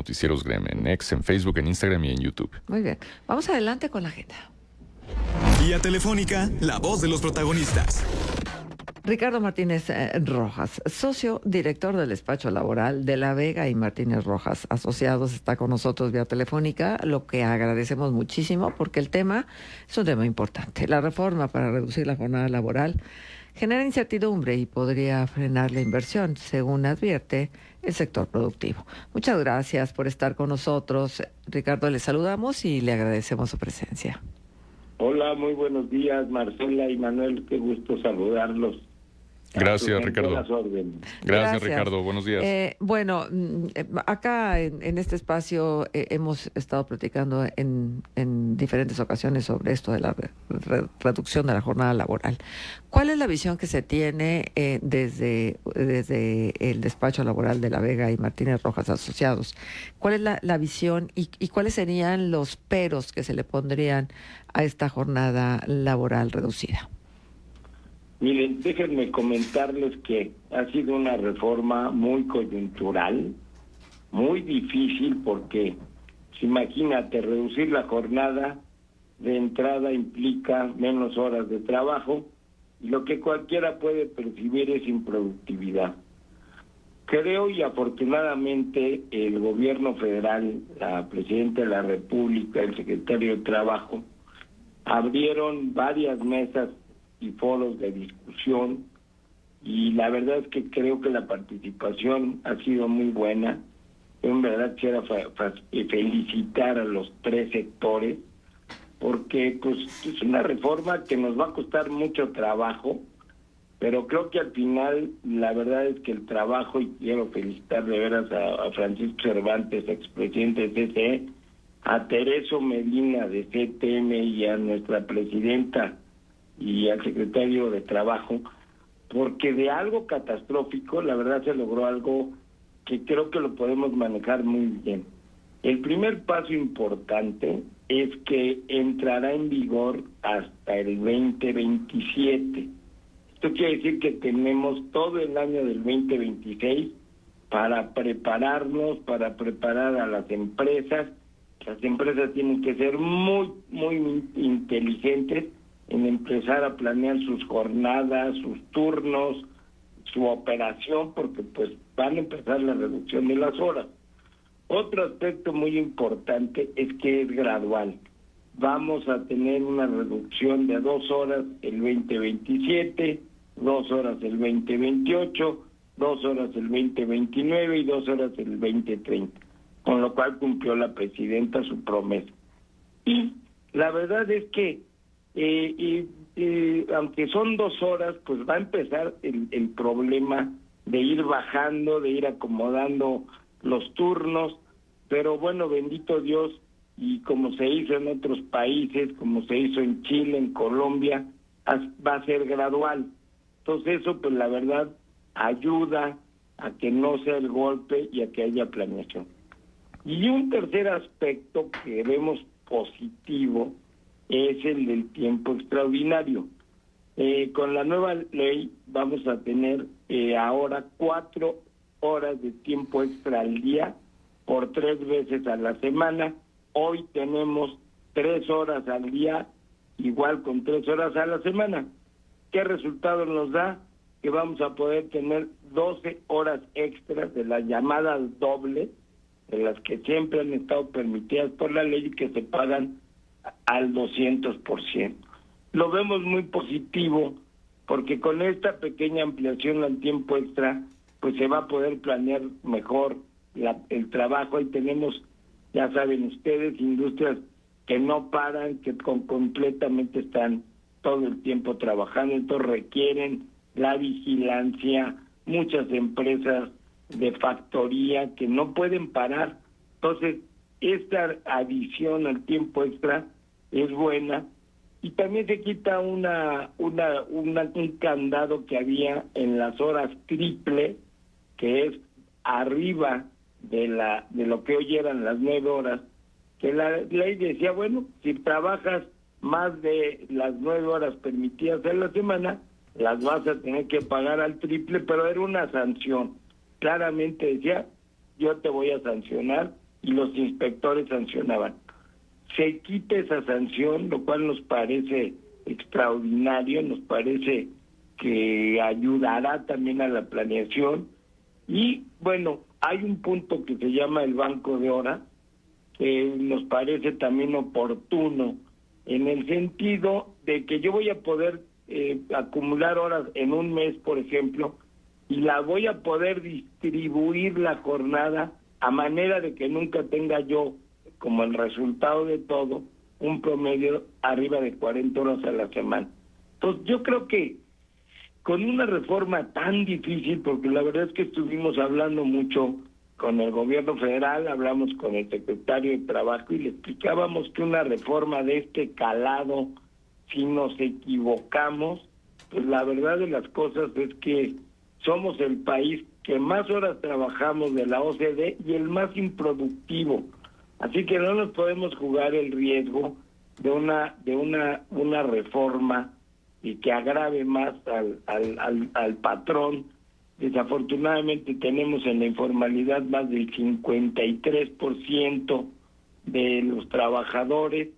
Noticieros Grem, en X, en Facebook, en Instagram y en YouTube. Muy bien. Vamos adelante con la agenda. Vía telefónica, la voz de los protagonistas. Ricardo Martínez Rojas, socio director del despacho laboral de La Vega y Martínez Rojas Asociados, está con nosotros vía telefónica, lo que agradecemos muchísimo porque el tema es un tema importante. La reforma para reducir la jornada laboral genera incertidumbre y podría frenar la inversión, según advierte el sector productivo. Muchas gracias por estar con nosotros. Ricardo, le saludamos y le agradecemos su presencia. Hola, muy buenos días, Marcela y Manuel, qué gusto saludarlos. Gracias, Ricardo. Gracias, Ricardo. Buenos días. Bueno, acá en este espacio hemos estado platicando en diferentes ocasiones sobre esto de la reducción de la jornada laboral. ¿Cuál es la visión que se tiene desde el despacho laboral de La Vega y Martínez Rojas Asociados? ¿Cuál es la visión y cuáles serían los peros que se le pondrían a esta jornada laboral reducida? Miren, déjenme comentarles que ha sido una reforma muy coyuntural, muy difícil porque, imagínate, reducir la jornada de entrada implica menos horas de trabajo y lo que cualquiera puede percibir es improductividad. Creo y afortunadamente el gobierno federal, la presidenta de la República, el secretario de Trabajo, abrieron varias mesas y foros de discusión y la verdad es que creo que la participación ha sido muy buena. En verdad quisiera felicitar a los tres sectores porque pues es una reforma que nos va a costar mucho trabajo, pero creo que al final la verdad es que el trabajo, y quiero felicitar de veras a Francisco Cervantes, expresidente de CCE, a Tereso Medina de CTM y a nuestra presidenta y al secretario de Trabajo, porque de algo catastrófico, la verdad se logró algo que creo que lo podemos manejar muy bien. El primer paso importante es que entrará en vigor hasta el 2027. Esto quiere decir que tenemos todo el año del 2026 para prepararnos, para preparar a las empresas. Las empresas tienen que ser muy, muy inteligentes en empezar a planear sus jornadas, sus turnos, su operación, porque pues van a empezar la reducción de las horas. Otro aspecto muy importante es que es gradual. Vamos a tener una reducción de 2 horas el 2027, 2 horas el 2028, 2 horas el 2029 y 2 horas el 2030, con lo cual cumplió la presidenta su promesa. Y la verdad es que aunque son 2 horas, pues va a empezar el problema de ir bajando, de ir acomodando los turnos, pero bueno, bendito Dios, y como se hizo en otros países, como se hizo en Chile, en Colombia, va a ser gradual. Entonces eso, pues la verdad, ayuda a que no sea el golpe y a que haya planeación. Y un tercer aspecto que vemos positivo es el del tiempo extraordinario. Con la nueva ley vamos a tener ahora 4 horas de tiempo extra al día por 3 veces a la semana. Hoy tenemos 3 horas al día, igual con 3 horas a la semana. ¿Qué resultado nos da? Que vamos a poder tener 12 horas extras de las llamadas dobles, de las que siempre han estado permitidas por la ley y que se pagan al 200%. Lo vemos muy positivo porque con esta pequeña ampliación al tiempo extra, pues se va a poder planear mejor el trabajo. Ahí tenemos, ya saben ustedes, industrias que no paran, que completamente están todo el tiempo trabajando, entonces requieren la vigilancia, muchas empresas de factoría que no pueden parar. Entonces, esta adición al tiempo extra es buena y también se quita un candado que había en las horas triple, que es arriba de lo que hoy eran las 9 horas, que la ley decía, bueno, si trabajas más de las 9 horas permitidas en la semana, las vas a tener que pagar al triple, pero era una sanción. Claramente decía, yo te voy a sancionar y los inspectores sancionaban. Se quita esa sanción, lo cual nos parece extraordinario, nos parece que ayudará también a la planeación. Y bueno, hay un punto que se llama el banco de horas, que nos parece también oportuno, en el sentido de que yo voy a poder acumular horas en un mes, por ejemplo, y la voy a poder distribuir la jornada a manera de que nunca tenga yo, como el resultado de todo, un promedio arriba de 40 horas a la semana. Entonces yo creo que con una reforma tan difícil, porque la verdad es que estuvimos hablando mucho con el gobierno federal, hablamos con el secretario de Trabajo y le explicábamos que una reforma de este calado, si nos equivocamos, pues la verdad de las cosas es que somos el país que más horas trabajamos de la OCDE y el más improductivo. Así que no nos podemos jugar el riesgo de una reforma y que agrave más al patrón. Desafortunadamente tenemos en la informalidad más del 53% de los trabajadores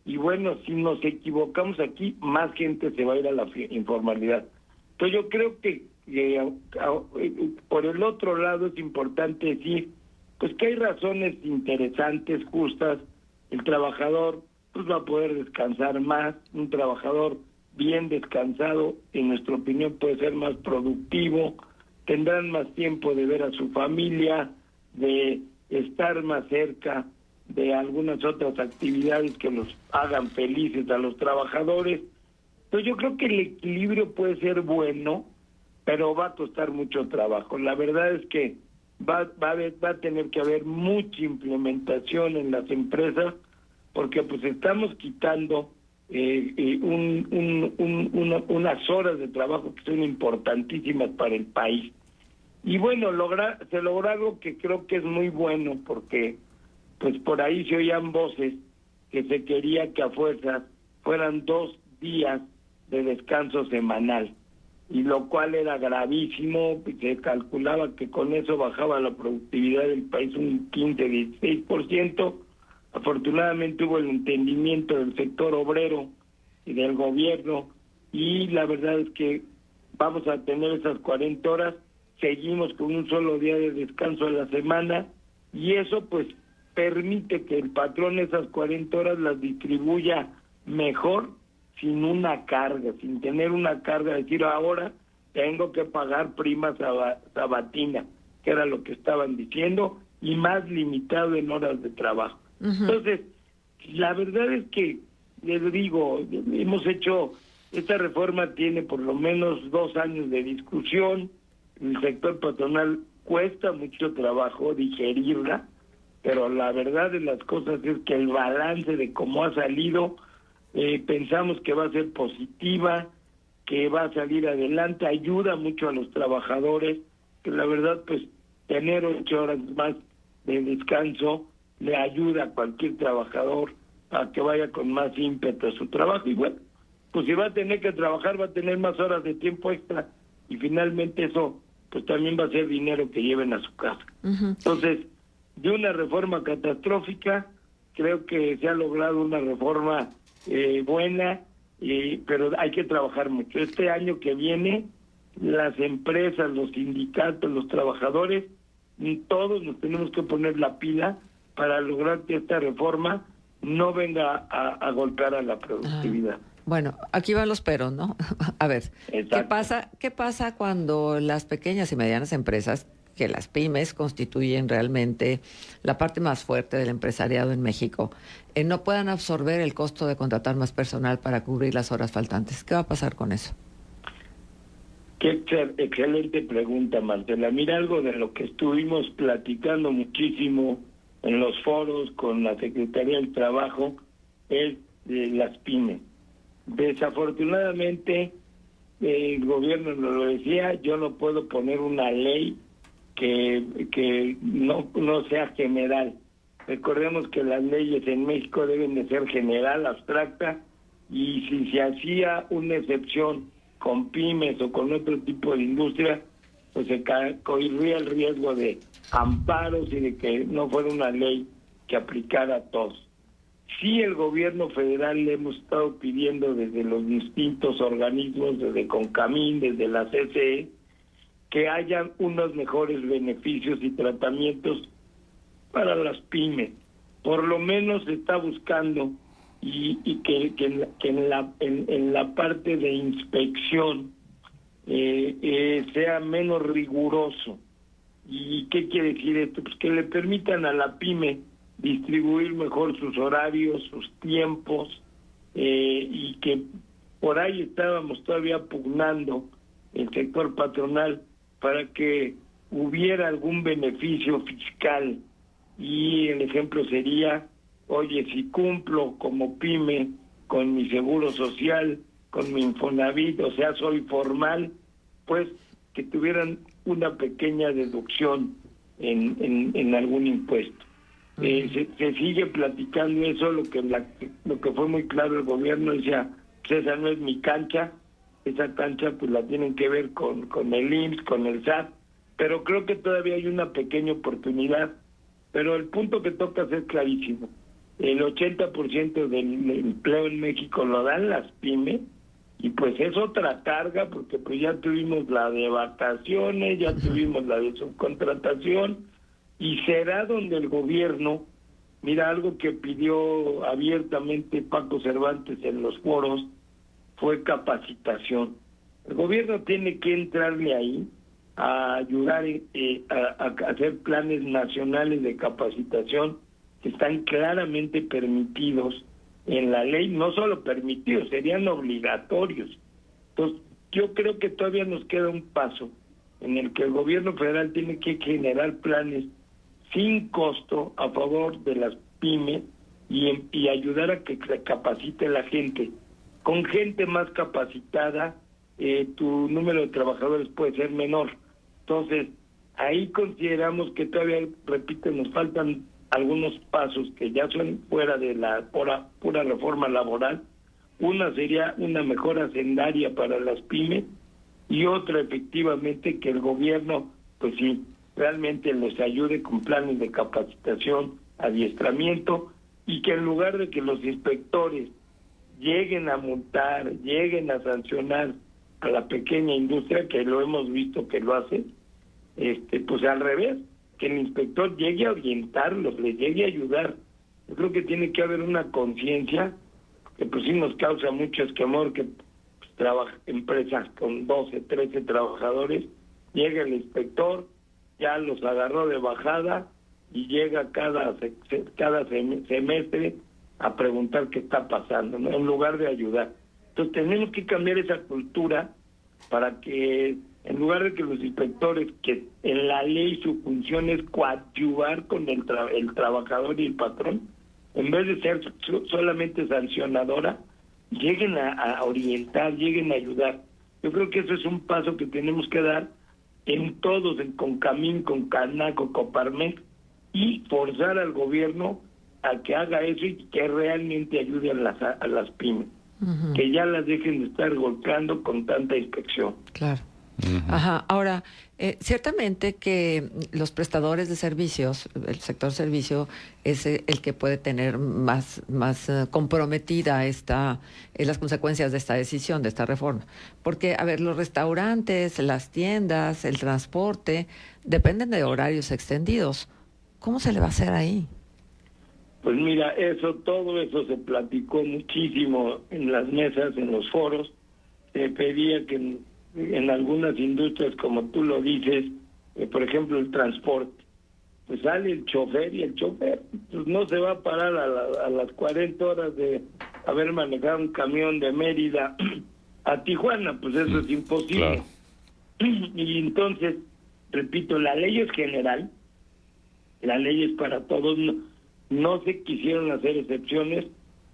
y bueno, si nos equivocamos aquí, más gente se va a ir a la informalidad. Entonces yo creo que por el otro lado es importante decir pues que hay razones interesantes, justas. El trabajador pues va a poder descansar más, un trabajador bien descansado, en nuestra opinión, puede ser más productivo, tendrán más tiempo de ver a su familia, de estar más cerca de algunas otras actividades que los hagan felices a los trabajadores. Entonces yo creo que el equilibrio puede ser bueno, pero va a costar mucho trabajo. La verdad es que va a tener que haber mucha implementación en las empresas, porque pues estamos quitando unas horas de trabajo que son importantísimas para el país. Y bueno, se logró algo que creo que es muy bueno, porque pues por ahí se oían voces que se quería que a fuerzas fueran 2 días de descanso semanal, y lo cual era gravísimo, se calculaba que con eso bajaba la productividad del país un 15-16%. Afortunadamente hubo el entendimiento del sector obrero y del gobierno, y la verdad es que vamos a tener esas 40 horas, seguimos con un solo día de descanso a la semana, y eso pues permite que el patrón esas 40 horas las distribuya mejor, sin una carga, sin tener una carga, decir ahora tengo que pagar prima sabatina, que era lo que estaban diciendo, y más limitado en horas de trabajo. Entonces, la verdad es que, les digo, esta reforma tiene por lo menos 2 años de discusión, el sector patronal cuesta mucho trabajo digerirla, pero la verdad de las cosas es que el balance de cómo ha salido, pensamos que va a ser positiva, que va a salir adelante, ayuda mucho a los trabajadores, que la verdad pues tener 8 horas más de descanso le ayuda a cualquier trabajador a que vaya con más ímpetu a su trabajo, y bueno, pues si va a tener que trabajar va a tener más horas de tiempo extra, y finalmente eso pues también va a ser dinero que lleven a su casa. Entonces, de una reforma catastrófica, creo que se ha logrado una reforma buena, pero hay que trabajar mucho. Este año que viene, las empresas, los sindicatos, los trabajadores, todos nos tenemos que poner la pila para lograr que esta reforma no venga a golpear a la productividad. Bueno, aquí van los peros, ¿no? A ver, ¿qué pasa cuando las pequeñas y medianas empresas, que las pymes constituyen realmente la parte más fuerte del empresariado en México, no puedan absorber el costo de contratar más personal para cubrir las horas faltantes? ¿Qué va a pasar con eso? Qué excelente pregunta, Marcela. Mira, algo de lo que estuvimos platicando muchísimo en los foros con la Secretaría del Trabajo es de las pymes. Desafortunadamente, el gobierno nos lo decía, yo no puedo poner una ley que no sea general. Recordemos que las leyes en México deben de ser general, abstracta, y si se hacía una excepción con pymes o con otro tipo de industria, pues se corría el riesgo de amparos y de que no fuera una ley que aplicara a todos. Sí, el gobierno federal le hemos estado pidiendo desde los distintos organismos, desde CONCAMIN, desde la CCE, que haya unos mejores beneficios y tratamientos para las pymes. Por lo menos se está buscando y que en la parte de inspección sea menos riguroso. ¿Y qué quiere decir esto? Pues que le permitan a la pyme distribuir mejor sus horarios, sus tiempos, y que por ahí estábamos todavía pugnando el sector patronal para que hubiera algún beneficio fiscal. Y el ejemplo sería, oye, si cumplo como pyme con mi seguro social, con mi Infonavit, o sea, soy formal, pues que tuvieran una pequeña deducción en algún impuesto. Se sigue platicando eso, lo que fue muy claro el gobierno decía, pues esa no es mi cancha, esa cancha pues la tienen que ver con el IMSS, con el SAT, pero creo que todavía hay una pequeña oportunidad. Pero el punto que tocas es clarísimo. El 80% del empleo en México lo dan las pymes, y pues es otra carga, porque pues ya tuvimos la de vacaciones, ya tuvimos la de subcontratación, y será donde el gobierno, mira, algo que pidió abiertamente Paco Cervantes en los foros, fue capacitación. El gobierno tiene que entrarle ahí a ayudar a hacer planes nacionales de capacitación que están claramente permitidos en la ley, no solo permitidos, serían obligatorios. Entonces, yo creo que todavía nos queda un paso en el que el gobierno federal tiene que generar planes sin costo a favor de las pymes y ayudar a que se capacite la gente. Con gente más capacitada, tu número de trabajadores puede ser menor. Entonces, ahí consideramos que todavía, repito, nos faltan algunos pasos que ya son fuera de la pura reforma laboral. Una sería una mejor hacendaria para las pymes, y otra, efectivamente, que el gobierno, pues sí, realmente les ayude con planes de capacitación, adiestramiento, y que en lugar de que los inspectores lleguen a multar, lleguen a sancionar a la pequeña industria, que lo hemos visto que lo hace, pues al revés, que el inspector llegue a orientarlos, les llegue a ayudar. Yo creo que tiene que haber una conciencia, que pues sí nos causa mucho escamor, que pues, empresas con 12, 13 trabajadores, llega el inspector, ya los agarró de bajada y llega cada semestre a preguntar qué está pasando, ¿no?, en lugar de ayudar. Entonces tenemos que cambiar esa cultura para que, en lugar de que los inspectores, que en la ley su función es coadyuvar con el trabajador y el patrón, en vez de ser solamente sancionadora, lleguen a orientar, lleguen a ayudar. Yo creo que eso es un paso que tenemos que dar en todos, en CONCAMIN, con CANACO, COPARMEX, y forzar al gobierno a que haga eso y que realmente ayude a las pymes, que ya las dejen de estar golpeando con tanta inspección. Claro. Ajá. Ahora, ciertamente que los prestadores de servicios, el sector servicio, es el que puede tener más comprometida las consecuencias de esta decisión, de esta reforma. Porque, a ver, los restaurantes, las tiendas, el transporte, dependen de horarios extendidos. ¿Cómo se le va a hacer ahí? Pues mira, todo eso se platicó muchísimo en las mesas, en los foros. Se pedía que en algunas industrias, como tú lo dices, por ejemplo el transporte, pues sale el chofer, y el chofer pues no se va a parar a las 40 horas de haber manejado un camión de Mérida a Tijuana, pues eso es imposible. Claro. Y entonces, repito, la ley es general, la ley es para todos, no se quisieron hacer excepciones.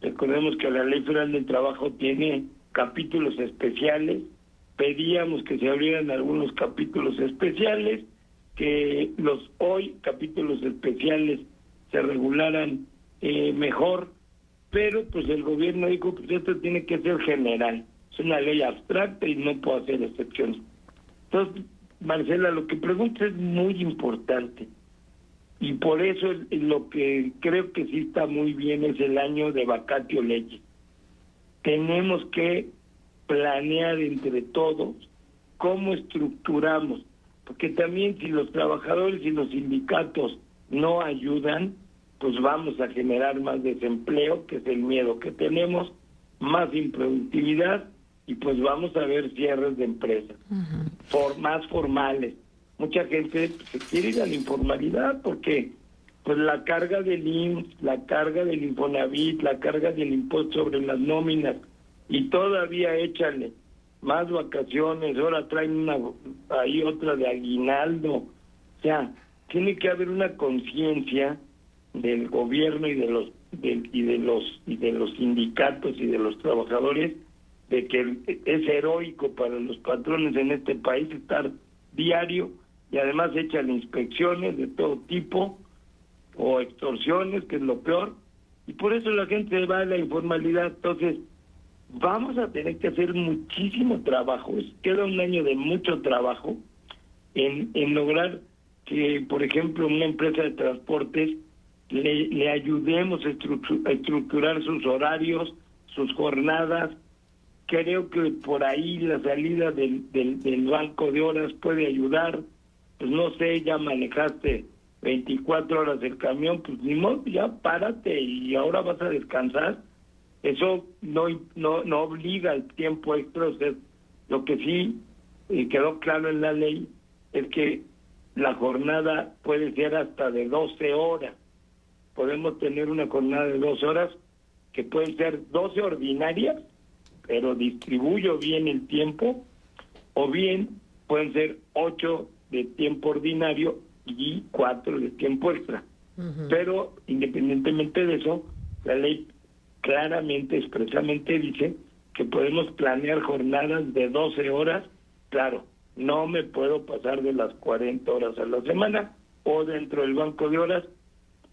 Recordemos que la Ley Federal del Trabajo tiene capítulos especiales. Pedíamos que se abrieran algunos capítulos especiales, que los capítulos especiales se regularan mejor, pero pues el gobierno dijo, pues esto tiene que ser general, es una ley abstracta y no puede hacer excepciones. Entonces, Marcela, lo que preguntas es muy importante. Y por eso lo que creo que sí está muy bien es el año de vacatio legis. Tenemos que planear entre todos cómo estructuramos, porque también si los trabajadores y los sindicatos no ayudan, pues vamos a generar más desempleo, que es el miedo que tenemos, más improductividad, y pues vamos a ver cierres de empresas, más formales. Mucha gente se quiere ir a la informalidad porque pues la carga del IMSS, la carga del Infonavit, la carga del impuesto sobre las nóminas, y todavía échale más vacaciones, ahora traen ahí otra de aguinaldo. O sea, tiene que haber una conciencia del gobierno y de los sindicatos y de los trabajadores de que es heroico para los patrones en este país estar diario, y además echan inspecciones de todo tipo o extorsiones, que es lo peor, y por eso la gente va a la informalidad. Entonces vamos a tener que hacer muchísimo trabajo. Queda un año de mucho trabajo en lograr que, por ejemplo, una empresa de transportes le ayudemos a estructurar sus horarios, sus jornadas. Creo que por ahí la salida del banco de horas puede ayudar. Pues no sé, ya manejaste 24 horas el camión, pues ni modo, ya párate y ahora vas a descansar. Eso no obliga al tiempo extra. O sea, lo que sí quedó claro en la ley es que la jornada puede ser hasta de 12 horas. Podemos tener una jornada de 12 horas que pueden ser 12 ordinarias, pero distribuyo bien el tiempo, o bien pueden ser 8 de tiempo ordinario y 4 de tiempo extra. Pero independientemente de eso, la ley claramente, expresamente dice que podemos planear jornadas de 12 horas. Claro, no me puedo pasar de las 40 horas a la semana, o dentro del banco de horas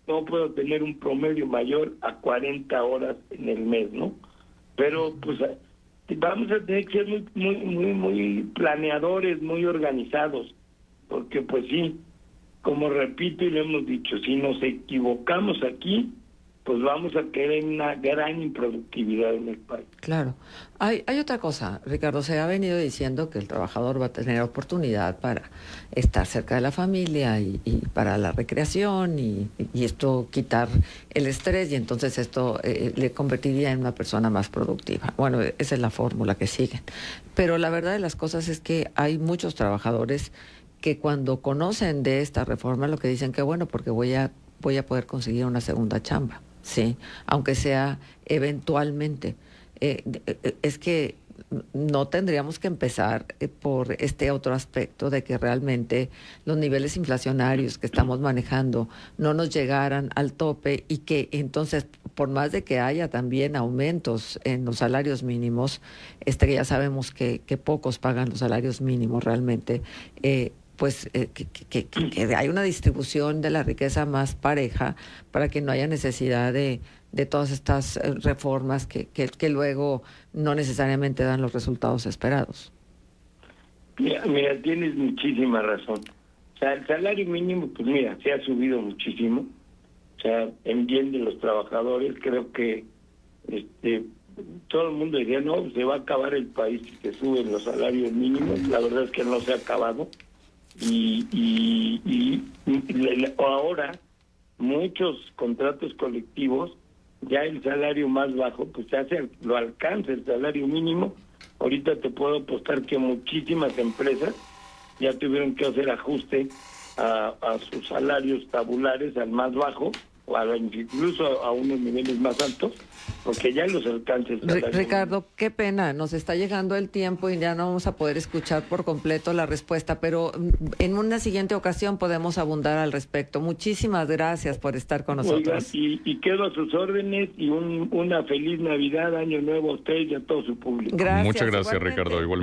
no puedo tener un promedio mayor a 40 horas en el mes, ¿no? Pero pues vamos a tener que ser muy planeadores, muy organizados, porque pues sí, como repito y lo hemos dicho, si nos equivocamos aquí, pues vamos a caer en una gran improductividad en el país. Claro. Hay otra cosa, Ricardo, se ha venido diciendo que el trabajador va a tener oportunidad para estar cerca de la familia y para la recreación y esto quitar el estrés, y entonces esto le convertiría en una persona más productiva. Bueno, esa es la fórmula que siguen. Pero la verdad de las cosas es que hay muchos trabajadores que cuando conocen de esta reforma lo que dicen que bueno, porque voy a poder conseguir una segunda chamba. Sí, aunque sea eventualmente. Es que no tendríamos que empezar por este otro aspecto de que realmente los niveles inflacionarios que estamos manejando no nos llegaran al tope, y que entonces, por más de que haya también aumentos en los salarios mínimos, que ya sabemos que pocos pagan los salarios mínimos realmente, que hay una distribución de la riqueza más pareja para que no haya necesidad de todas estas reformas que luego no necesariamente dan los resultados esperados. Mira, tienes muchísima razón. O sea, el salario mínimo, pues mira, se ha subido muchísimo. O sea, en bien de los trabajadores, creo que todo el mundo diría, no, se va a acabar el país si se suben los salarios mínimos. La verdad es que no se ha acabado. Y ahora muchos contratos colectivos, ya el salario más bajo pues lo alcanza el salario mínimo. Ahorita te puedo apostar que muchísimas empresas ya tuvieron que hacer ajuste a sus salarios tabulares al más bajo, o incluso a unos niveles más altos, porque ya los alcanza el salario. Ricardo, qué pena, nos está llegando el tiempo y ya no vamos a poder escuchar por completo la respuesta, pero en una siguiente ocasión podemos abundar al respecto. Muchísimas gracias por estar con nosotros. Oigan, y quedo a sus órdenes, y una feliz Navidad, Año Nuevo a ustedes y a todo su público. Gracias. Muchas gracias, Igualmente. Ricardo. Igualmente.